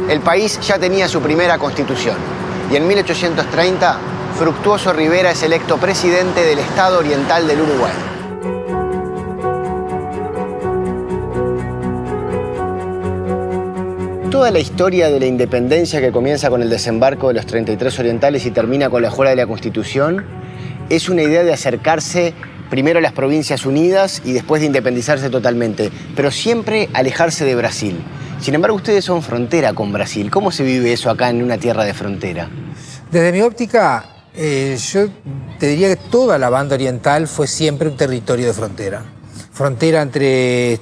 El país ya tenía su primera constitución y en 1830 Fructuoso Rivera es electo presidente del Estado Oriental del Uruguay. Toda la historia de la independencia, que comienza con el desembarco de los 33 orientales y termina con la jura de la Constitución, es una idea de acercarse primero a las Provincias Unidas y después de independizarse totalmente, pero siempre alejarse de Brasil. Sin embargo, ustedes son frontera con Brasil. ¿Cómo se vive eso acá en una tierra de frontera? Desde mi óptica, yo te diría que toda la banda oriental fue siempre un territorio de frontera. Frontera entre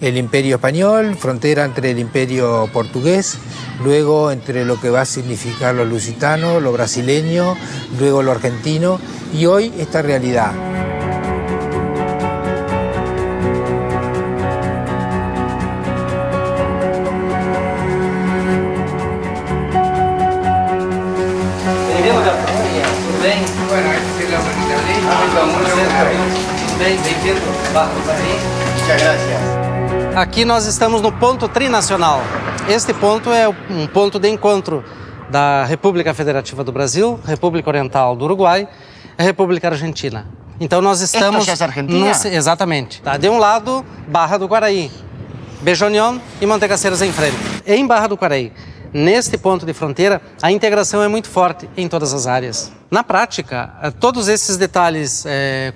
el Imperio Español, frontera entre el Imperio Portugués, luego entre lo que va a significar lo lusitano, lo brasileño, luego lo argentino y hoy esta realidad. Muchas gracias. Aqui nós estamos no ponto trinacional. Este ponto é um ponto de encontro da República Federativa do Brasil, República Oriental do Uruguai e República Argentina. Então nós estamos... Esto já é Argentina? Exatamente. Tá? De um lado, Barra do Guaraí, Bejonión e Montecaseiros em frente. Em Barra do Guaraí, neste ponto de fronteira, a integração é muito forte em todas as áreas. Na prática, todos esses detalhes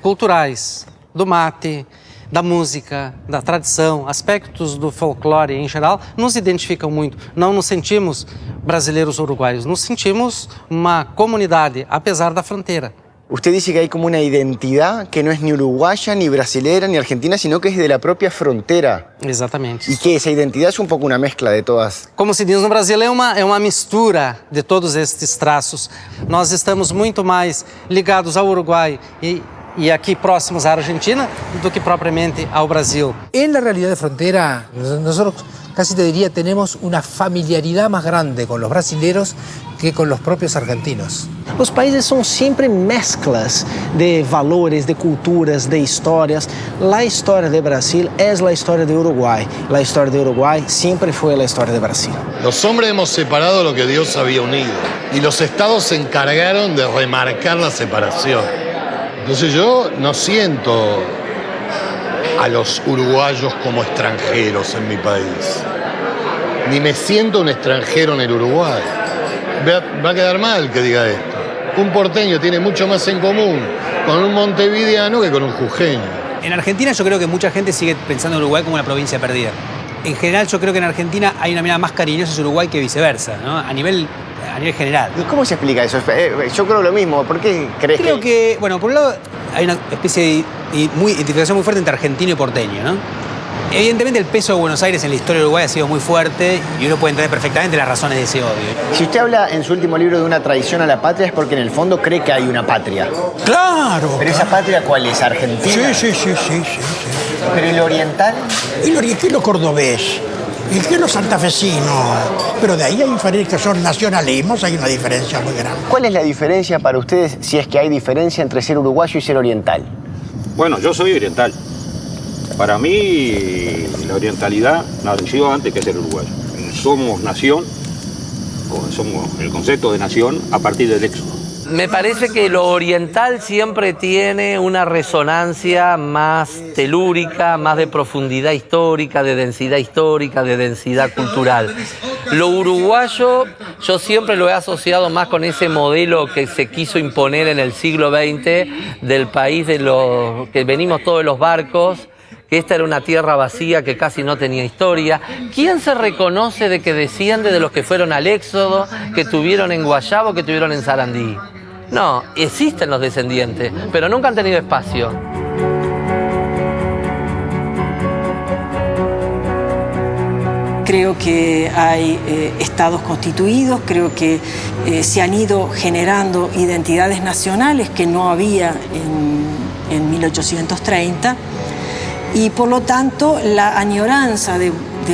culturais, do mate, da música, da tradição, aspectos do folclore em geral, nos identificam muito. Não nos sentimos brasileiros uruguaios, nos sentimos uma comunidade, apesar da fronteira. Usted dice que hay como una identidad que no es ni uruguaya, ni brasilera, ni argentina, sino que es de la propia frontera. Exatamente. Y que esa identidad es un poco una mezcla de todas. Como se diz no Brasil, é uma mistura de todos estes traços. Nós estamos muito mais ligados ao Uruguai y aquí próximos a Argentina do que propiamente ao Brasil. En la realidad de frontera, nosotros casi te diría tenemos una familiaridad más grande con los brasileros que con los propios argentinos. Os países são sempre mezclas de valores, de culturas, de histórias. A história de Brasil é a história de Uruguai. A história de Uruguai sempre foi a história de Brasil. Los hombres hemos separado lo que Dios había unido y los estados se encargaron de remarcar la separación. Entonces yo no siento a los uruguayos como extranjeros en mi país, ni me siento un extranjero en el Uruguay. Va a quedar mal que diga esto. Un porteño tiene mucho más en común con un montevideano que con un jujeño. En Argentina yo creo que mucha gente sigue pensando en Uruguay como una provincia perdida. En general yo creo que en Argentina hay una mirada más cariñosa hacia Uruguay que viceversa, ¿no? A nivel general. ¿Y cómo se explica eso? Yo creo lo mismo. ¿Por qué crees Creo que, bueno, por un lado hay una especie de identificación muy fuerte entre argentino y porteño, ¿no? Evidentemente el peso de Buenos Aires en la historia de Uruguay ha sido muy fuerte y uno puede entender perfectamente las razones de ese odio. Si usted habla en su último libro de una traición a la patria es porque en el fondo cree que hay una patria. Claro. ¿Pero esa patria cuál es? ¿Argentina? Sí. ¿Pero el oriental? El orientino cordobés, el que lo santafesino. Pero de ahí a inferir que son nacionalismos hay una diferencia muy grande. ¿Cuál es la diferencia para ustedes, si es que hay diferencia entre ser uruguayo y ser oriental? Bueno, yo soy oriental. Para mí, la orientalidad nació antes que ser uruguayo. Somos nación, somos el concepto de nación a partir del éxodo. Me parece que lo oriental siempre tiene una resonancia más telúrica, más de profundidad histórica, de densidad cultural. Lo uruguayo yo siempre lo he asociado más con ese modelo que se quiso imponer en el siglo XX del país de los que venimos todos de los barcos, que esta era una tierra vacía que casi no tenía historia. ¿Quién se reconoce de que desciende de los que fueron al éxodo, que tuvieron en Guayabo, que tuvieron en Sarandí? No, existen los descendientes, pero nunca han tenido espacio. Creo que hay estados constituidos, creo que se han ido generando identidades nacionales que no había en 1830. Y por lo tanto la añoranza de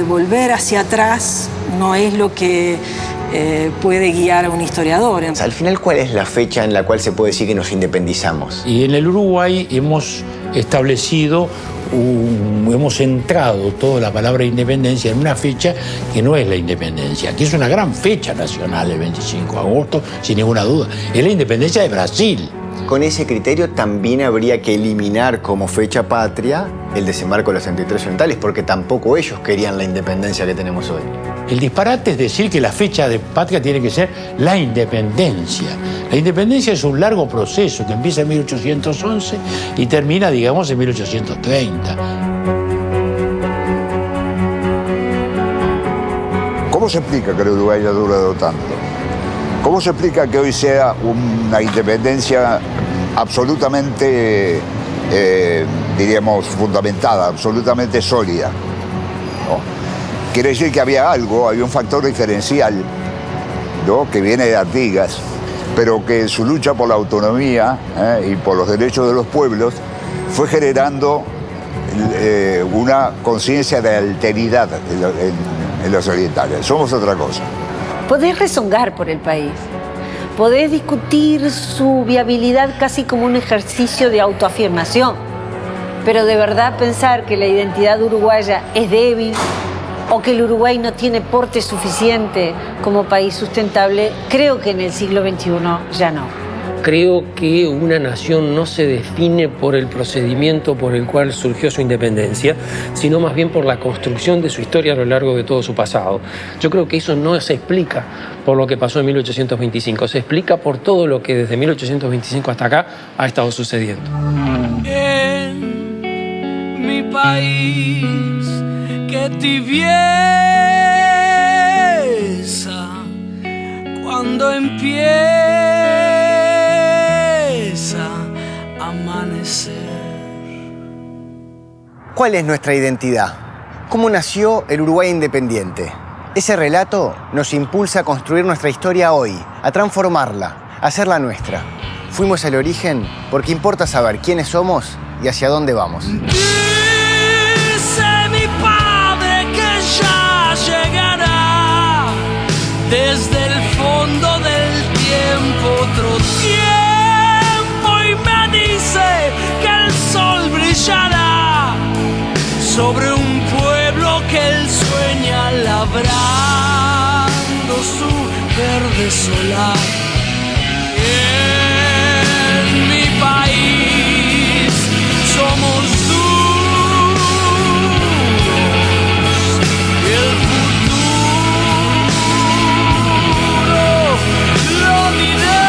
volver hacia atrás no es lo que puede guiar a un historiador. Al final, ¿cuál es la fecha en la cual se puede decir que nos independizamos? Y en el Uruguay hemos establecido hemos centrado toda la palabra independencia en una fecha que no es la independencia, que es una gran fecha nacional, el 25 de agosto, sin ninguna duda. Es la independencia de Brasil. Con ese criterio también habría que eliminar como fecha patria el desembarco de los 33 orientales, porque tampoco ellos querían la independencia que tenemos hoy. El disparate es decir que la fecha de patria tiene que ser la independencia. La independencia es un largo proceso que empieza en 1811 y termina, digamos, en 1830. ¿Cómo se explica que el Uruguay haya durado tanto? ¿Cómo se explica que hoy sea una independencia absolutamente, diríamos, fundamentada, absolutamente sólida? ¿No? Quiere decir que había un factor diferencial, ¿no? Que viene de Artigas, pero que en su lucha por la autonomía y por los derechos de los pueblos fue generando una conciencia de alteridad en los orientales. Somos otra cosa. Podés rezongar por el país, podés discutir su viabilidad casi como un ejercicio de autoafirmación, pero de verdad pensar que la identidad uruguaya es débil o que el Uruguay no tiene porte suficiente como país sustentable, creo que en el siglo XXI ya no. Creo que una nación no se define por el procedimiento por el cual surgió su independencia, sino más bien por la construcción de su historia a lo largo de todo su pasado. Yo creo que eso no se explica por lo que pasó en 1825, se explica por todo lo que desde 1825 hasta acá ha estado sucediendo. En mi país, qué tibieza cuando empieza amanecer. ¿Cuál es nuestra identidad? ¿Cómo nació el Uruguay independiente? Ese relato nos impulsa a construir nuestra historia hoy, a transformarla, a hacerla nuestra. Fuimos al origen porque importa saber quiénes somos y hacia dónde vamos. Dice mi padre que ya llegará desde el fondo del tiempo otro tiempo y me dice que el sol brillará sobre un pueblo que él sueña labrando su verde solar. En mi país somos duros y el futuro lo dirá.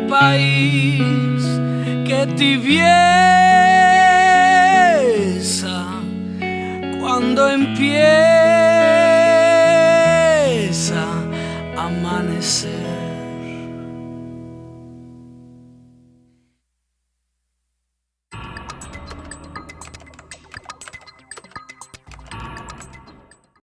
País, qué tibieza cuando empieza